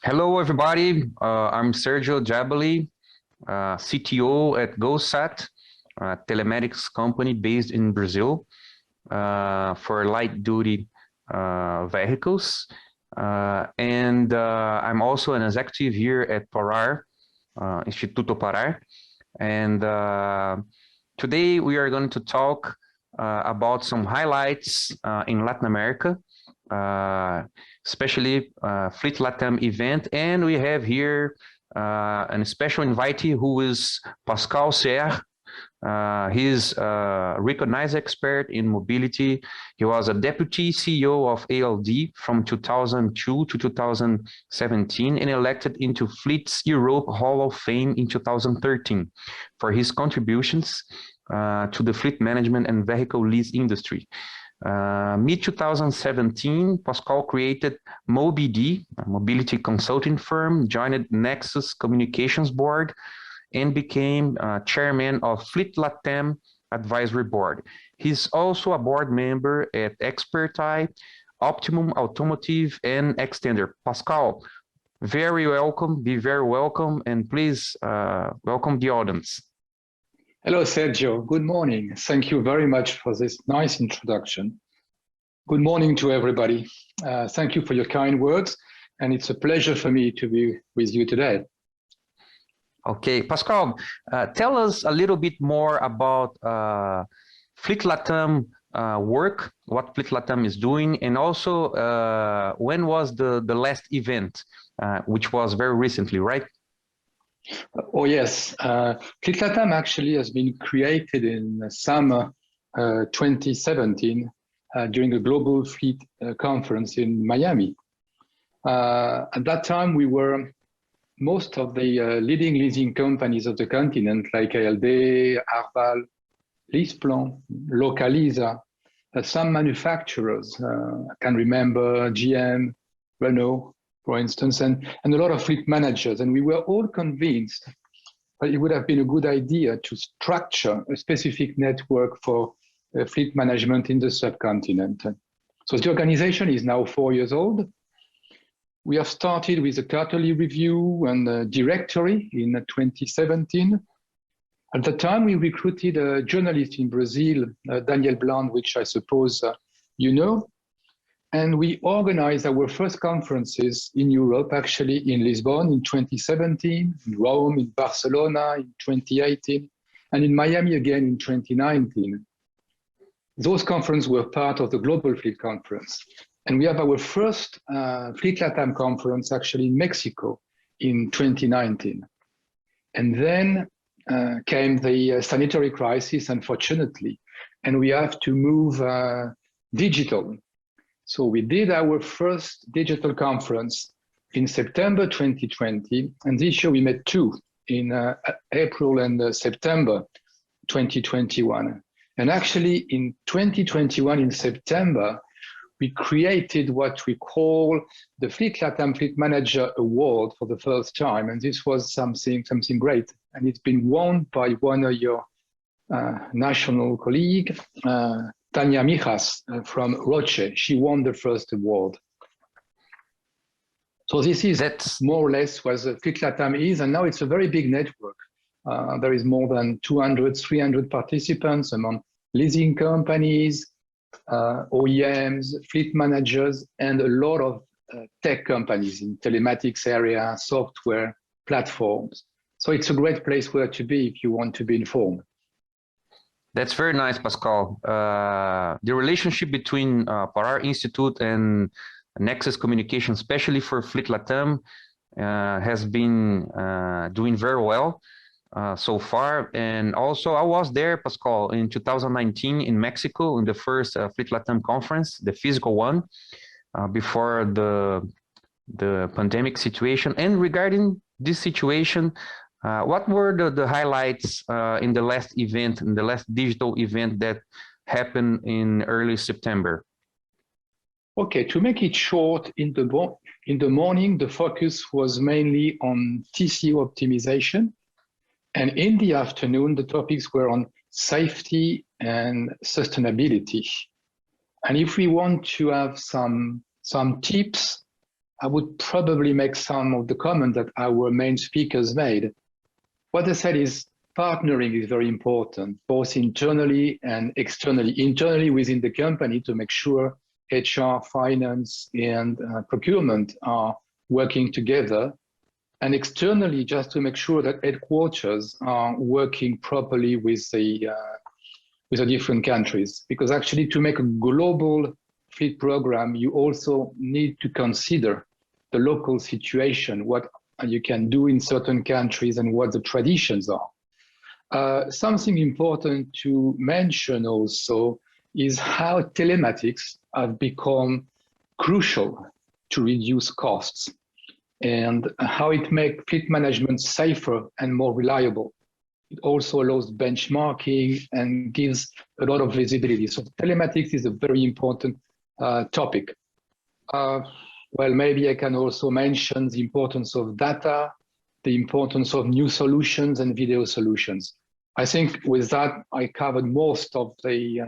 Hello, everybody. I'm Sergio Jábali, CTO at GolSat, a telematics company based in Brazil for light-duty vehicles. I'm also an executive here at Parar, Instituto Parar. And today we are going to talk about some highlights in Latin America, especially Fleet LatAm event. And we have here a special invitee who is Pascal Sergio. He's a recognized expert in mobility. He was a deputy CEO of ALD from 2002 to 2017 and elected into Fleets Europe Hall of Fame in 2013 for his contributions to the fleet management and vehicle lease industry. Mid-2017, Pascal created MobiD, a mobility consulting firm, joined Nexus Communications Board, and became chairman of Fleet LatAm Advisory Board. He's also a board member at Expertise, Optimum Automotive, and Extender. Pascal, very welcome, be very welcome, and please welcome the audience. Hello, Sergio. Good morning. Thank you very much for this nice introduction. Good morning to everybody. Thank you for your kind words, and it's a pleasure for me to be with you today. Okay, Pascal, tell us a little bit more about Fleet LatAm work, what Fleet LatAm is doing, and also when was the last event, which was very recently, right? Oh, yes. Fleet LatAm actually has been created in summer 2017 during a global fleet conference in Miami. At that time, we were most of the leading leasing companies of the continent, like ALD, Arval, LeasePlan, Localiza, some manufacturers, I can remember GM, Renault, for instance, and a lot of fleet managers. And we were all convinced that it would have been a good idea to structure a specific network for fleet management in the subcontinent. So the organization is now 4 years old. We have started with a quarterly review and a directory in 2017. At the time, we recruited a journalist in Brazil, Daniel Bland, which I suppose you know. And we organized our first conferences in Europe, actually in Lisbon in 2017, in Rome, in Barcelona in 2018, and in Miami again in 2019. Those conferences were part of the Global Fleet Conference. And we have our first Fleet LatAm conference actually in Mexico in 2019. And then came the sanitary crisis, unfortunately, and we have to move digital. So we did our first digital conference in September 2020, and this year we made two in April and September 2021. And actually in 2021, in September, we created what we call the Fleet LatAm Fleet Manager Award for the first time. And this was something great. And it's been won by one of your national colleagues, Tania Mijas from Roche. She won the first award. So this is more or less what Fleet LatAm is. And now it's a very big network. There is more than 200, 300 participants among leasing companies, OEMs, fleet managers, and a lot of tech companies in telematics area, software, platforms. So it's a great place where to be if you want to be informed. That's very nice, Pascal. The relationship between Parar Institute and Nexus Communication, especially for Fleet LatAm, has been doing very well so far. And also I was there, Pascal, in 2019 in Mexico in the first Fleet LatAm conference, the physical one, before the pandemic situation. And regarding this situation, what were the highlights in the last event, in the last digital event that happened in early September? Okay, to make it short, in the morning, the focus was mainly on TCO optimization. And in the afternoon, the topics were on safety and sustainability. And if we want to have some tips I would probably make some of the comments that our main speakers made. What they said is partnering is very important, both internally and externally. Internally within the company to make sure HR, finance, and procurement are working together, and externally just to make sure that headquarters are working properly with the different countries. Because actually to make a global fleet program, you also need to consider the local situation, what you can do in certain countries and what the traditions are. Something important to mention also is how telematics have become crucial to reduce costs and how it makes fleet management safer and more reliable. It also allows benchmarking and gives a lot of visibility. So telematics is a very important topic. Well, maybe I can also mention the importance of data, the importance of new solutions and video solutions. I think with that, I covered most of the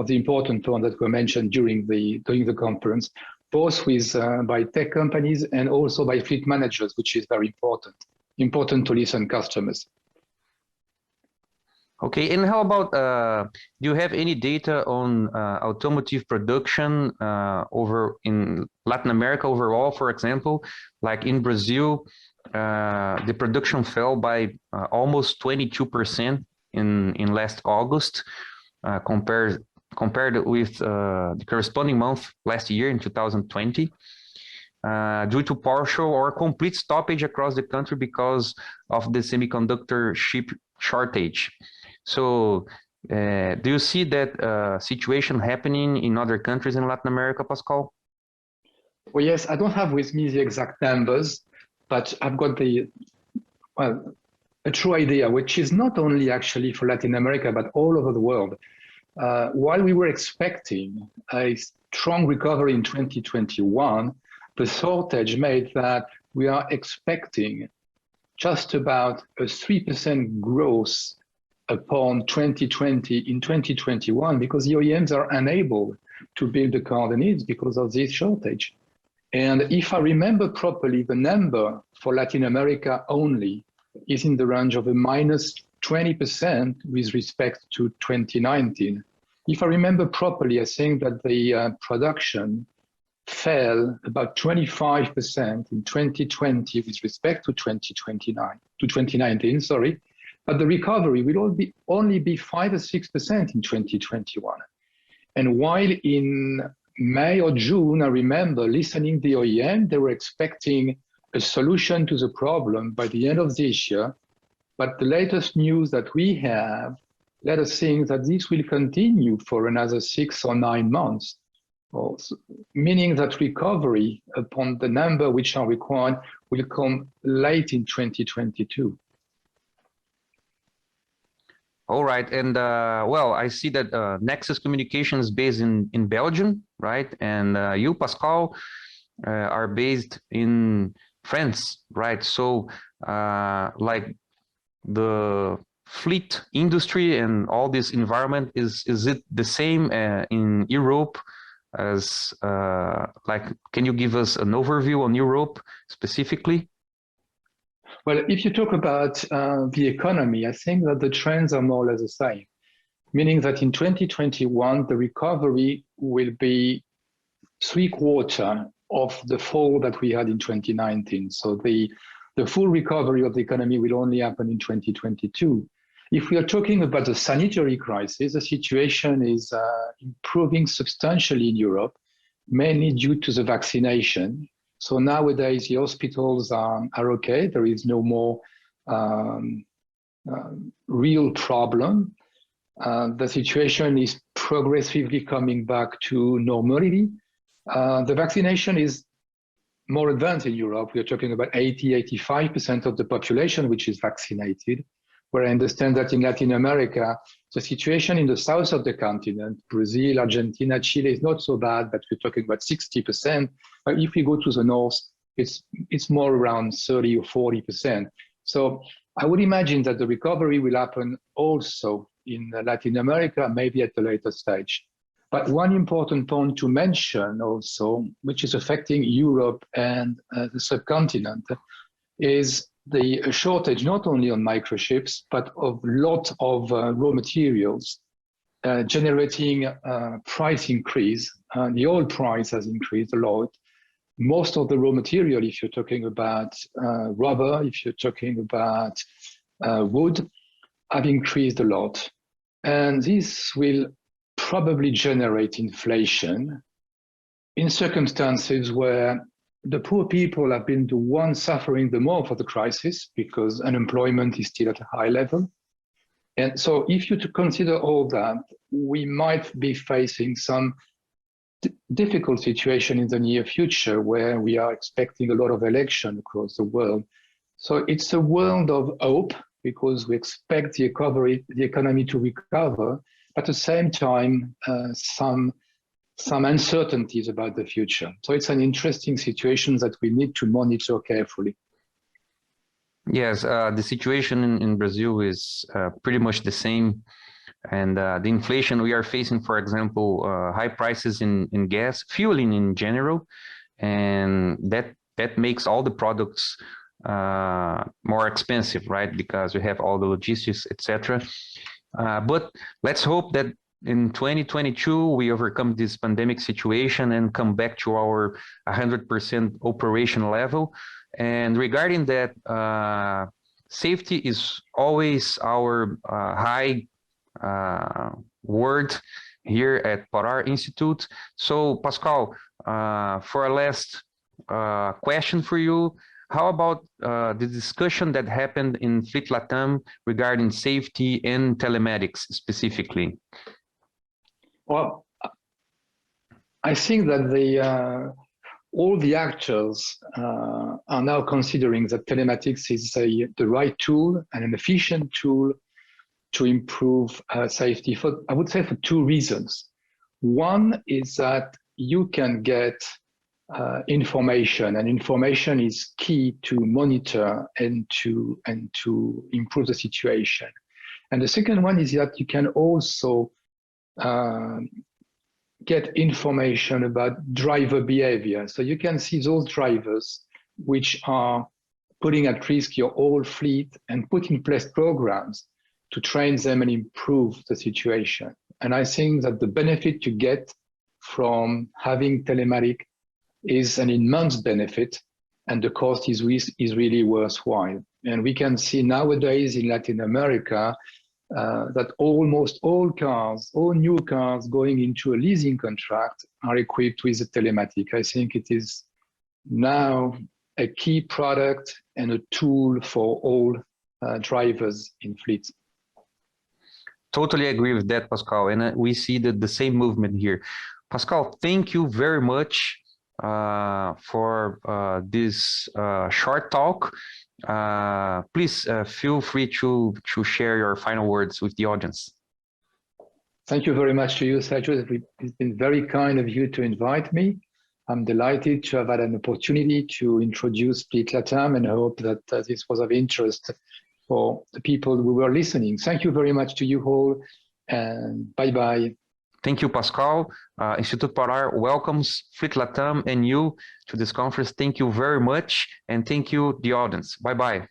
important points that were mentioned during the conference, both with by tech companies and also by fleet managers, which is very important to listen customers. Okay, and how about, do you have any data on automotive production over in Latin America overall, for example? Like in Brazil, the production fell by almost 22% in last August, compared with the corresponding month last year in 2020, due to partial or complete stoppage across the country because of the semiconductor chip shortage. So do you see that situation happening in other countries in Latin America, Pascal? Well, yes, I don't have with me the exact numbers, but I've got a true idea, which is not only actually for Latin America, but all over the world. While we were expecting a strong recovery in 2021, the shortage made that we are expecting just about a 3% growth upon 2020 in 2021, because the OEMs are unable to build the car they need because of this shortage. And if I remember properly, the number for Latin America only is in the range of a minus 20% with respect to 2019. If I remember properly, I think that the production fell about 25% in 2020 with respect to 2019, sorry. But the recovery will only be 5 or 6% in 2021. And while in May or June, I remember listening to the OEM, they were expecting a solution to the problem by the end of this year. But the latest news that we have let us think that this will continue for another 6 or 9 months, also, meaning that recovery upon the number which are required will come late in 2022. All right, and well, I see that Nexus Communication is based in Belgium, right? And you, Pascal, are based in France, right? So, like the fleet industry and all this environment, is it the same in Europe as like, can you give us an overview on Europe specifically? Well, if you talk about the economy, I think that the trends are more or less the same, meaning that in 2021, the recovery will be 3/4 of the fall that we had in 2019. So the full recovery of the economy will only happen in 2022. If we are talking about the sanitary crisis, the situation is improving substantially in Europe, mainly due to the vaccination. So nowadays, the hospitals are okay. There is no more real problem. The situation is progressively coming back to normality. The vaccination is more advanced in Europe. We're talking about 80–85% of the population which is vaccinated, where I understand that in Latin America, the situation in the south of the continent, Brazil, Argentina, Chile, is not so bad, but we're talking about 60%. But if we go to the north, it's more around 30 or 40%. So I would imagine that the recovery will happen also in Latin America, maybe at a later stage. But one important point to mention also, which is affecting Europe and the subcontinent, is the shortage not only on microchips, but of lot of raw materials, generating price increase. The oil price has increased a lot. Most of the raw material, if you're talking about rubber, if you're talking about wood, have increased a lot. And this will probably generate inflation in circumstances where the poor people have been the ones suffering the more for the crisis because unemployment is still at a high level. And so if you consider all that, we might be facing some difficult situation in the near future where we are expecting a lot of election across the world. So it's a world of hope because we expect the economy to recover, but at the same time, some uncertainties about the future. So it's an interesting situation that we need to monitor carefully. Yes, the situation in Brazil is pretty much the same. And the inflation we are facing, for example, high prices in gas, fueling in general, and that makes all the products more expensive, right? Because we have all the logistics, etc. But let's hope that in 2022 we overcome this pandemic situation and come back to our 100% operation level. And regarding that, safety is always our high word here at Parar Institute. So Pascal, for a last question for you, how about the discussion that happened in Fleet LatAm regarding safety and telematics specifically? Well, I think that all the actors are now considering that telematics is the right tool and an efficient tool to improve safety, I would say for two reasons. One is that you can get information, and information is key to monitor and to improve the situation. And the second one is that you can also get information about driver behavior. So you can see those drivers which are putting at risk your whole fleet and put in place programs to train them and improve the situation. And I think that the benefit you get from having telematic is an immense benefit, and the cost is really worthwhile. And we can see nowadays in Latin America that almost all new cars going into a leasing contract are equipped with a telematic. I think it is now a key product and a tool for all drivers in fleets. Totally agree with that, Pascal, and we see the same movement here. Pascal, thank you very much for this short talk. Please feel free to share your final words with the audience. Thank you very much to you, Sergio. It's been very kind of you to invite me. I'm delighted to have had an opportunity to introduce Fleet LatAm, and I hope that this was of interest for the people who were listening. Thank you very much to you all, and bye-bye. Thank you, Pascal. Institute Parar welcomes Fleet LatAm and you to this conference. Thank you very much, and thank you, the audience. Bye-bye.